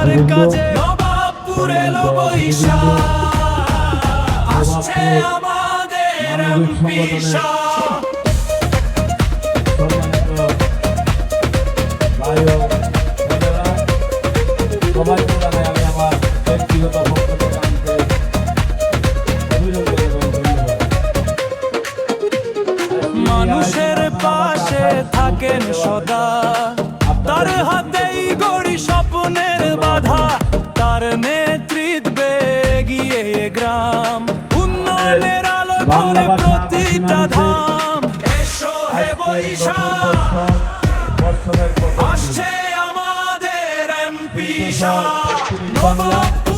সবার কাজে নবাবপুর এলো বৈশা, আসছে আমাদের এমপি শাহ। সবাই জানাই আমি আমার ব্যক্তিগত বক্তব্য জানতে মানুষের পাশে থাকেন সদা, তার হাতেই গড়ি স্বপ্নের বাধা, তার নেতৃত্বে এগিয়ে গ্রাম, উন্নয়নের আলো করে প্রতিটা ধাম। এসো হে বৈশাখ, আসছে আমাদের এমপি শাহ।